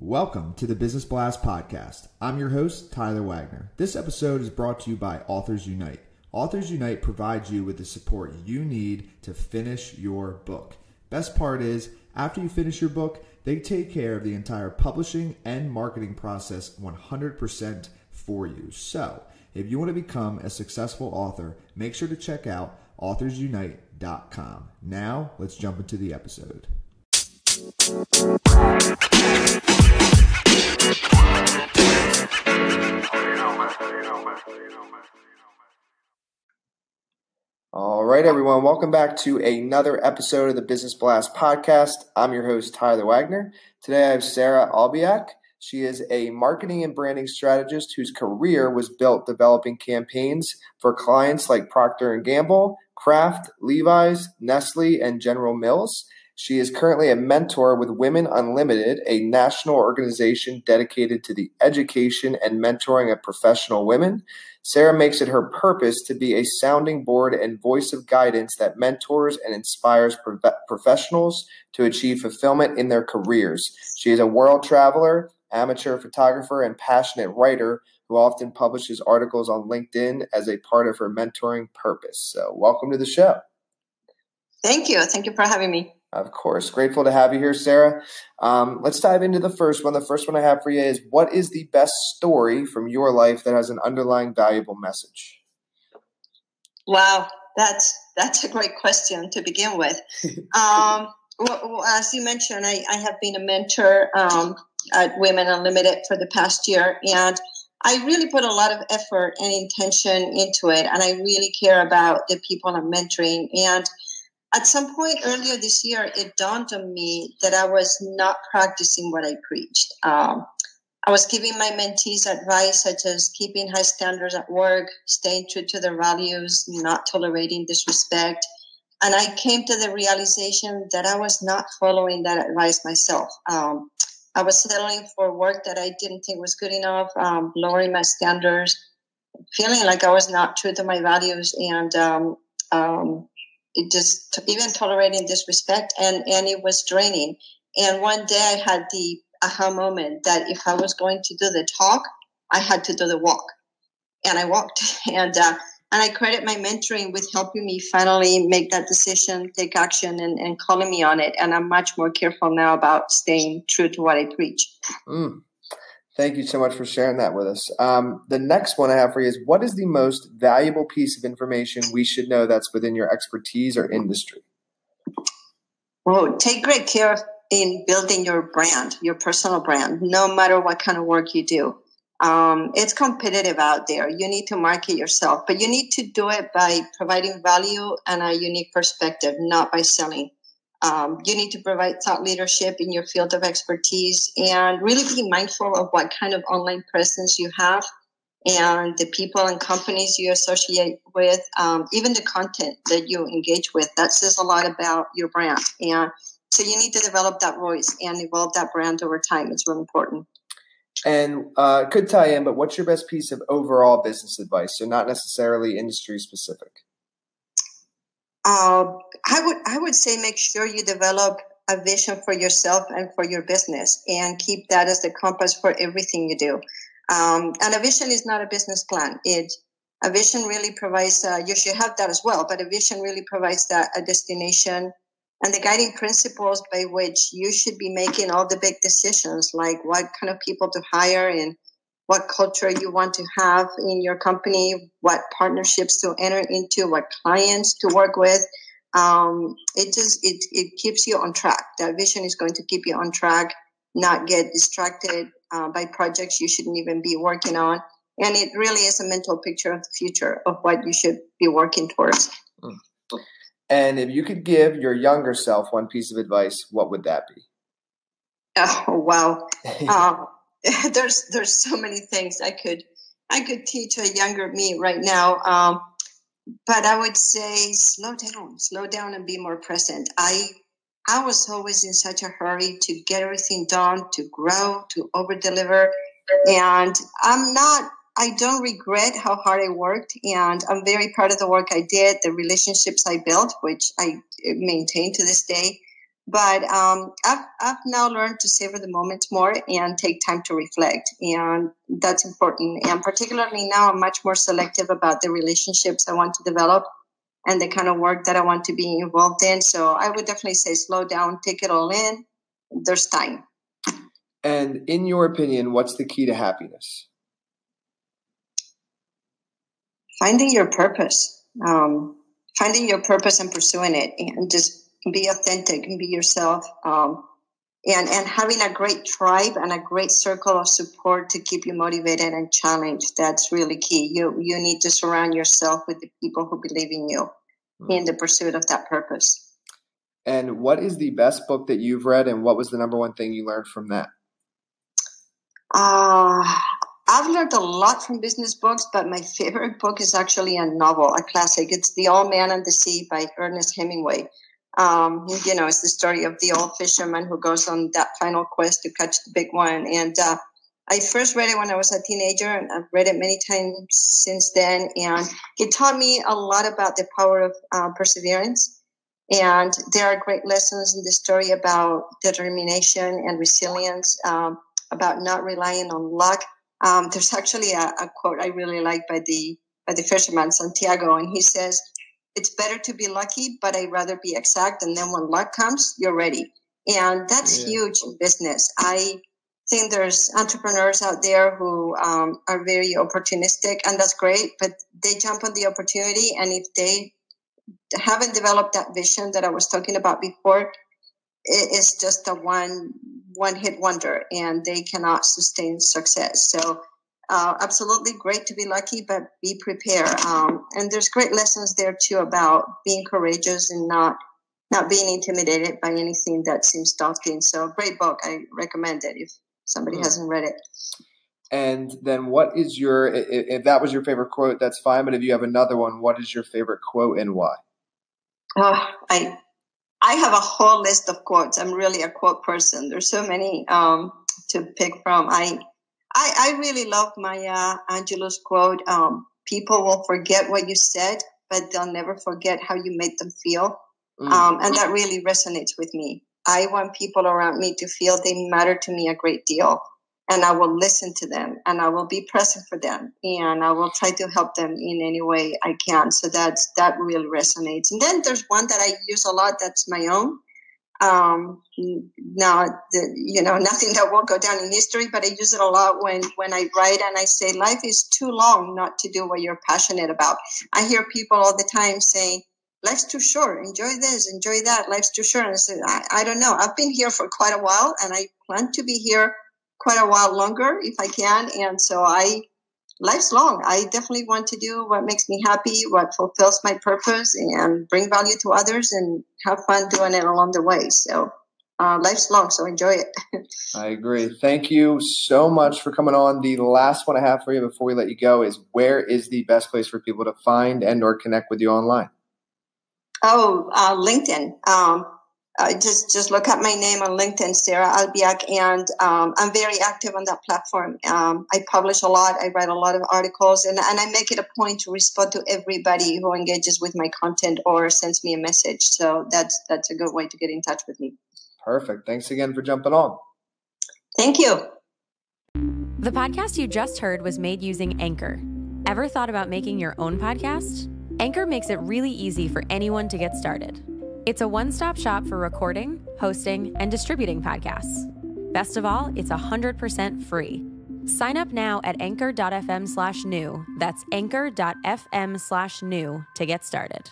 Welcome to the Business Blast Podcast. I'm your host, Tyler Wagner. This episode is brought to you by Authors Unite. Authors Unite provides you with the support you need to finish your book. Best part is, after you finish your book, they take care of the entire publishing and marketing process 100% for you. So, if you want to become a successful author, make sure to check out authorsunite.com. Now, let's jump into the episode. All right, everyone. Welcome back to another episode of the Business Blast Podcast. I'm your host, Tyler Wagner. Today, I have Sara Albiach. She is a marketing and branding strategist whose career was built developing campaigns for clients like Procter & Gamble, Kraft, Levi's, Nestle, and General Mills. She is currently a mentor with Women Unlimited, a national organization dedicated to the education and mentoring of professional women. Sara makes it her purpose to be a sounding board and voice of guidance that mentors and inspires professionals to achieve fulfillment in their careers. She is a world traveler, amateur photographer, and passionate writer who often publishes articles on LinkedIn as a part of her mentoring purpose. So welcome to the show. Thank you. Thank you for having me. Of course. Grateful to have you here, Sara. Let's dive into the first one. The first one I have for you is, what is the best story from your life that has an underlying valuable message? Wow, that's a great question to begin with. Well, as you mentioned, I have been a mentor at Women Unlimited for the past year, and I really put a lot of effort and intention into it, and I really care about the people I'm mentoring. And at some point earlier this year, it dawned on me that I was not practicing what I preached. I was giving my mentees advice such as keeping high standards at work, staying true to their values, not tolerating disrespect. And I came to the realization that I was not following that advice myself. I was settling for work that I didn't think was good enough, lowering my standards, feeling like I was not true to my values, and it just even tolerating disrespect, and it was draining. And one day I had the aha moment that if I was going to do the talk, I had to do the walk. And I walked. And I credit my mentoring with helping me finally make that decision, take action, and calling me on it. And I'm much more careful now about staying true to what I preach. Thank you so much for sharing that with us. The next one I have for you is, what is the most valuable piece of information we should know that's within your expertise or industry? Oh, take great care in building your brand, your personal brand, no matter what kind of work you do. It's competitive out there. You need to market yourself, but you need to do it by providing value and a unique perspective, not by selling. You need to provide thought leadership in your field of expertise and really be mindful of what kind of online presence you have and the people and companies you associate with, even the content that you engage with. That says a lot about your brand. And so you need to develop that voice and evolve that brand over time. It's really important. And could tie in, but what's your best piece of overall business advice? So not necessarily industry specific. I would say make sure you develop a vision for yourself and for your business, and keep that as the compass for everything you do. And a vision is not a business plan. A vision really provides, you should have that as well, but a vision really provides that a destination and the guiding principles by which you should be making all the big decisions, like what kind of people to hire and what culture you want to have in your company, what partnerships to enter into, what clients to work with. It keeps you on track. That vision is going to keep you on track, not get distracted by projects you shouldn't even be working on. And it really is a mental picture of the future of what you should be working towards. And if you could give your younger self one piece of advice, what would that be? Oh, wow. There's so many things I could teach a younger me right now. But I would say slow down and be more present. I was always in such a hurry to get everything done, to grow, to over deliver. And I don't regret how hard I worked, and I'm very proud of the work I did, the relationships I built, which I maintain to this day. But I've now learned to savor the moments more and take time to reflect. And that's important. And particularly now, I'm much more selective about the relationships I want to develop and the kind of work that I want to be involved in. So I would definitely say slow down, take it all in. There's time. And in your opinion, what's the key to happiness? Finding your purpose. Finding your purpose and pursuing it, and just be authentic and be yourself. And having a great tribe and a great circle of support to keep you motivated and challenged. That's really key. You need to surround yourself with the people who believe in you in the pursuit of that purpose. And what is the best book that you've read, and what was the number one thing you learned from that? I've learned a lot from business books, but my favorite book is actually a novel, a classic. It's The Old Man and the Sea by Ernest Hemingway. It's the story of the old fisherman who goes on that final quest to catch the big one. And I first read it when I was a teenager, and I've read it many times since then. And it taught me a lot about the power of perseverance. And there are great lessons in the story about determination and resilience, about not relying on luck. There's actually a quote I really like by the fisherman Santiago, and he says, "It's better to be lucky, but I'd rather be exact. And then when luck comes, you're ready." And that's huge in business. I think there's entrepreneurs out there who are very opportunistic, and that's great, but they jump on the opportunity. And if they haven't developed that vision that I was talking about before, it's just a one-hit wonder, and they cannot sustain success. So absolutely great to be lucky, but be prepared. And there's great lessons there too about being courageous and not being intimidated by anything that seems daunting. So great book. I recommend it if somebody hasn't read it. And then what is if that was your favorite quote, that's fine. But if you have another one, what is your favorite quote and why? I have a whole list of quotes. I'm really a quote person. There's so many to pick from. I really love Maya Angelou's quote, "People will forget what you said, but they'll never forget how you made them feel." And that really resonates with me. I want people around me to feel they matter to me a great deal. And I will listen to them, and I will be present for them, and I will try to help them in any way I can. So that really resonates. And then there's one that I use a lot that's my own. Nothing that will go down in history, but I use it a lot when I write, and I say, life is too long not to do what you're passionate about. I hear people all the time saying, life's too short, enjoy this, enjoy that, life's too short. And I say, I don't know. I've been here for quite a while, and I plan to be here quite a while longer if I can. And so life's long. I definitely want to do what makes me happy, what fulfills my purpose, and bring value to others, and have fun doing it along the way. So life's long, so enjoy it. I agree. Thank you so much for coming on. The last one I have for you before we let you go is, where is the best place for people to find and or connect with you online? LinkedIn. Just look up my name on LinkedIn, Sara Albiach, and I'm very active on that platform. I publish a lot. I write a lot of articles, and I make it a point to respond to everybody who engages with my content or sends me a message. So that's a good way to get in touch with me. Perfect. Thanks again for jumping on. Thank you. The podcast you just heard was made using Anchor. Ever thought about making your own podcast? Anchor makes it really easy for anyone to get started. It's a one-stop shop for recording, hosting, and distributing podcasts. Best of all, it's 100% free. Sign up now at anchor.fm/new. That's anchor.fm/new to get started.